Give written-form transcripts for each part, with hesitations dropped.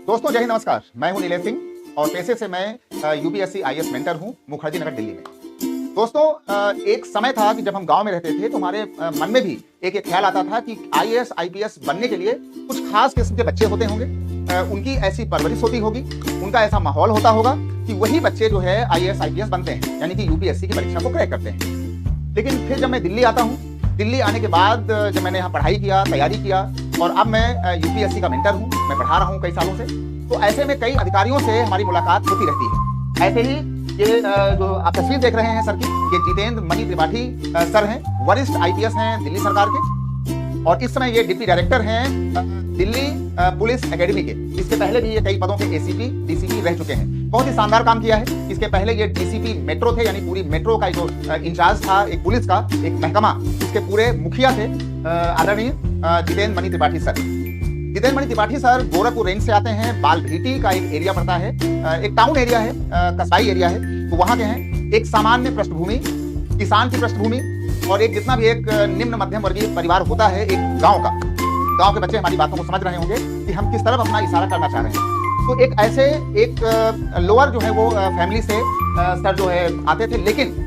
दोस्तों जय हिंद, नमस्कार। मैं हूं नीलेश सिंह और पेशे से मैं यूपीएससी आईएएस मेंटर हूं मुखर्जी नगर दिल्ली में। दोस्तों एक समय था कि जब हम गांव में रहते थे तो हमारे मन में भी एक ख्याल आता था कि आईएएस आईपीएस बनने के लिए कुछ खास किस्म के बच्चे होते होंगे, उनकी ऐसी परवरिश होती होगी, उनका ऐसा माहौल होता होगा कि वही बच्चे जो है आईएएस आईपीएस बनते हैं, यानी कि यूपीएससी की परीक्षा को क्रैक करते हैं। लेकिन फिर जब मैं दिल्ली आता हूँ, दिल्ली आने के बाद जब मैंने यहाँ पढ़ाई किया, तैयारी किया और अब मैं यूपीएससी का मेंटर हूँ, मैं पढ़ा रहा हूँ कई सालों से, तो ऐसे में कई अधिकारियों से हमारी मुलाकात होती रहती है। ऐसे ही ये जो आप तस्वीर देख रहे हैं सर की, ये जितेंद्र मणि त्रिपाठी सर हैं, वरिष्ठ आईपीएस हैं दिल्ली सरकार के, और इस समय ये डिप्टी डायरेक्टर हैं दिल्ली पुलिस एकेडमी के। इसके पहले भी ये कई पदों के एसीपी डीसीपी रह चुके हैं, बहुत ही शानदार काम किया है। इसके पहले ये डीसीपी मेट्रो थे, यानी पूरी मेट्रो का जो इंचार्ज था एक पुलिस का, एक महकमा, इसके पूरे मुखिया थे आदरणीय Jitendra Mani Tripathi sir. Jitendra Mani Tripathi sir Gorakhpur range से आते हैं, बालभीटी का एक एरिया पड़ता है, एक टाउन एरिया है, कस्बाई एरिया है, तो वहाँ के हैं। एक सामान्य पृष्ठभूमि, किसान की पृष्ठभूमि, और एक जितना भी एक निम्न मध्यम वर्गीय परिवार होता है एक गाँव का। गाँव के बच्चे हमारी बातों को समझ रहे होंगे कि हम किस तरफ अपना इशारा करना चाह रहे हैं। तो एक ऐसे एक लोअर जो है वो फैमिली से सर जो है आते थे, लेकिन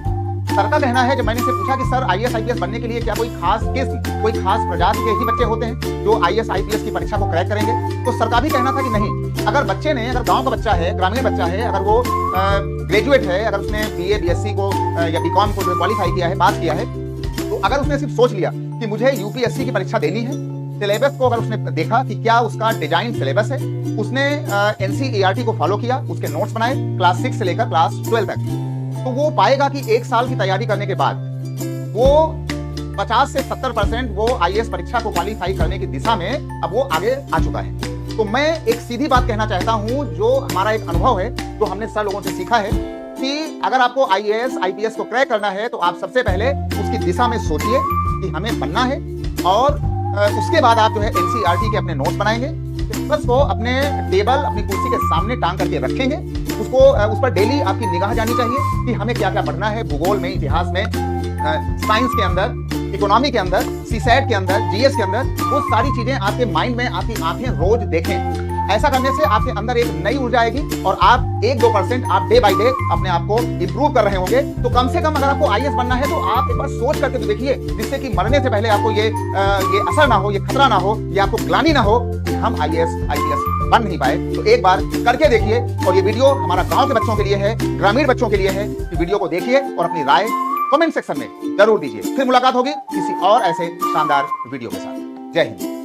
सर का कहना है, जब मैंने इनसे पूछा कि सर आईएएस आईपीएस बनने के लिए क्या कोई खास किस्म, कोई खास प्रजाति के ही बच्चे होते हैं जो आईएएस आईपीएस की परीक्षा को क्रैक करेंगे, तो सर का भी कहना था कि नहीं, अगर बच्चे ने, अगर गांव का बच्चा है, ग्रामीण बच्चा है, अगर वो ग्रेजुएट है, अगर उसने बीए बीएससी को या बीकॉम को क्वालिफाई किया है, पास किया है, तो अगर उसने सिर्फ सोच लिया कि मुझे यूपीएससी की परीक्षा देनी है, सिलेबस को अगर उसने देखा कि क्या उसका डिजाइन सिलेबस है, उसने एनसीईआरटी को फॉलो किया, उसके नोट्स बनाए क्लास 6 से लेकर क्लास 12 तक, तो वो पाएगा कि एक साल की तैयारी करने के बाद वो 50 से 70% वो आईएएस परीक्षा को क्वालिफाई करने की दिशा में अब वो आगे आ चुका है। तो मैं एक सीधी बात कहना चाहता हूं, जो हमारा एक अनुभव है, जो हमने सर लोगों से सीखा है, कि अगर आपको आईएएस आईपीएस को क्रैक करना है तो आप सबसे पहले उसकी दिशा में सोचिए कि हमें बनना है, और उसके बाद आप जो है एनसीईआरटी के अपने नोट्स बनाएंगे, बस वो अपने टेबल, अपनी कुर्सी के सामने टांग करके रखेंगे, उसको उस पर डेली आपकी निगाह जानी चाहिए कि हमें क्या क्या पढ़ना है, भूगोल में, इतिहास में, साइंस के अंदर, इकोनॉमी के अंदर, सीसैट के अंदर, जीएस के अंदर, वो सारी चीजें आपके माइंड में, आपकी आंखें रोज देखें। ऐसा करने से आपके अंदर एक नई ऊर्जा आएगी और आप 1-2% आप डे बाय डे अपने आप को इंप्रूव कर रहे होंगे। तो कम से कम अगर आपको आईएएस बनना है तो आप एक बार सोच करके तो देखिए, जिससे कि मरने से पहले आपको ये असर ना हो, ये खतरा ना हो, ये आपको ग्लानि ना हो कि हम आईएएस आईपीएस बन नहीं पाए। तो एक बार करके देखिए, और ये वीडियो हमारा गांव के बच्चों के लिए है, ग्रामीण बच्चों के लिए है। कि वीडियो को देखिए और अपनी राय कमेंट सेक्शन में जरूर दीजिए। फिर मुलाकात होगी किसी और ऐसे शानदार वीडियो के साथ। जय हिंद।